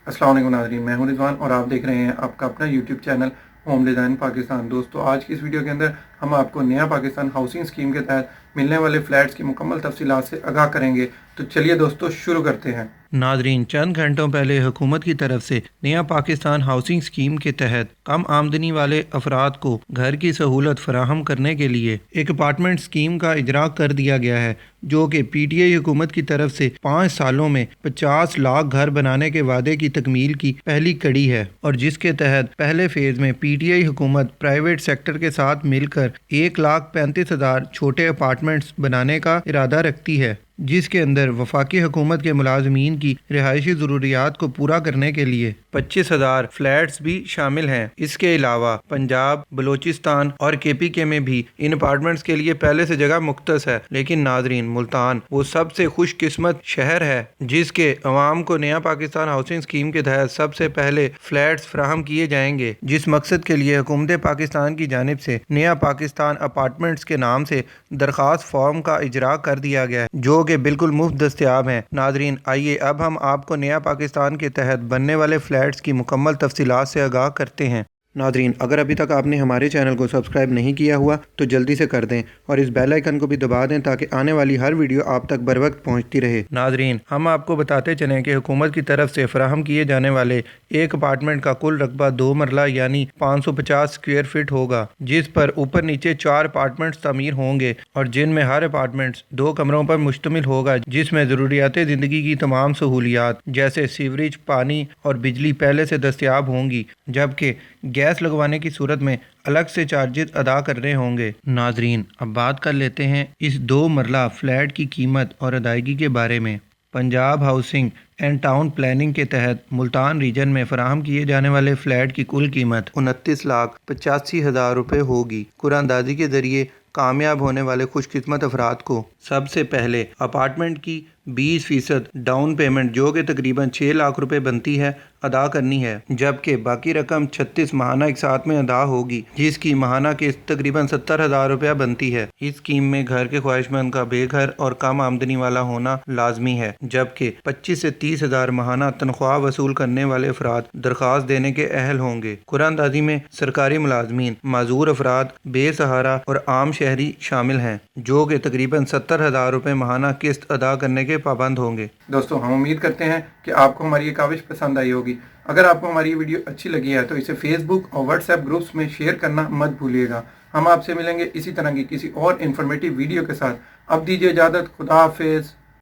अस्सलाम वालेकुम नाज़रीन, मैं हूं रिजवान और आप देख रहे हैं आपका अपना YouTube channel home design Pakistan. दोस्तों, आज की इस वीडियो के अंदर हम आपको नया पाकिस्तान हाउसिंग स्कीम के तहत मिलने वाले फ्लैट्स की मुकम्मल तफसीलात से आगाह करेंगे। तो चलिए दोस्तों, शुरू करते हैं। नाजरीन, चंद घंटों पहले हुकूमत की तरफ से नया पाकिस्तान हाउसिंग स्कीम के तहत कम आमदनी वाले अफराद को घर की सहूलत फराहम करने के लिए एक अपार्टमेंट स्कीम का इजरा कर दिया गया है, जो कि PTI हुकूमत की तरफ से 5 सालों में 50 लाख घर बनाने के वादे की तकमील की पहली कड़ी है, और जिसके तहत पहले फेज़ में PTI हुकूमत प्राइवेट सेक्टर के साथ मिलकर 1,35,000 छोटे अपार्टमेंट्स बनाने का इरादा रखती है, जिसके अंदर वफाकी हुकूमत के मुलाजमीन की रिहायशी ज़रूरियात को पूरा करने के लिए 25,000 फ्लैट्स भी शामिल हैं। इसके अलावा पंजाब, बलूचिस्तान और KPK में भी इन अपार्टमेंट्स के लिए पहले से जगह मुख्तस है। लेकिन नाजरीन, मुल्तान वो सबसे खुशकिस्मत शहर है जिसके अवाम को नया पाकिस्तान हाउसिंग स्कीम के तहत सबसे पहले फ्लैट्स फराहम किए जाएंगे, जिस मकसद के लिए हुकूमत पाकिस्तान की जानिब से नया पाकिस्तान अपार्टमेंट्स के नाम से दरख्वास्त फॉर्म का इजरा कर दिया गया है, जो कि बिल्कुल मुफ्त दस्तयाब हैं। नाजरीन, आइए अब हम आपको नया पाकिस्तान के तहत बनने वाले फ्लैट्स की मुकम्मल तफसीलात से आगाह करते हैं। नाजरीन, अगर अभी तक आपने हमारे चैनल को सब्सक्राइब नहीं किया हुआ तो जल्दी से कर दें और इस बेल आइकन को भी दबा दें ताकि आने वाली हर वीडियो आप तक बर वक्त पहुँचती रहे। नाजरीन, हम आपको बताते चलें कि हुकूमत की तरफ से फराहम किए जाने वाले एक अपार्टमेंट का कुल रकबा 2 मरला यानी 550 स्क्वायर फीट होगा, जिस पर ऊपर नीचे 4 अपार्टमेंट्स तमीर होंगे और जिनमें हर अपार्टमेंट्स 2 कमरों पर मुश्तमिल होगा, जिसमें ज़रूरियात ज़िंदगी की तमाम सहूलियात जैसे सीवरेज, पानी और बिजली पहले से दस्तयाब होंगी, जबकि गैस लगवाने की सूरत में अलग से चार्जेस अदा करने होंगे। नाजरीन, अब बात कर लेते हैं इस 2 मरला फ्लैट की कीमत और अदायगी के बारे में। Punjab housing and town planning के तहत मुल्तान रीजन में फराहम किए जाने वाले फ्लैट की कुल कीमत 29,85,000 रुपये होगी। कुरानंदाजी के जरिए कामयाब होने वाले खुशकिस्मत अफराद को सबसे पहले अपार्टमेंट की 20% डाउन पेमेंट, जो कि तकरीबन 6 लाख रुपए बनती है, अदा करनी है, जबकि बाकी रकम 36 माहाना एक साथ में अदा होगी, जिसकी माहाना किस्त तकरीबन 70,000 रुपया बनती है। इस स्कीम में घर के ख्वाहिशमंद का बेघर और कम आमदनी वाला होना लाजमी है, जबकि 25 से 30,000 माहाना तनख्वाह वसूल करने वाले अफराद दरख्वास्त देने के अहल होंगे। कुरानंदाजी में सरकारी मुलाजमीन, माजूर अफराद, बेसहारा और आम शहरी शामिल हैं, जो कि तकरीबन 70,000 रुपये माहाना किस्त अदा करने के पाबंद होंगे। दोस्तों, हम उम्मीद करते हैं कि आपको हमारी ये काविश पसंद आई होगी। अगर आपको हमारी ये वीडियो अच्छी लगी है तो इसे फेसबुक और व्हाट्सएप ग्रुप्स में शेयर करना मत भूलिएगा। हम आपसे मिलेंगे इसी तरह की किसी और इन्फॉर्मेटिव वीडियो के साथ। अब दीजिए इजाज़त। खुदा हाफिज़।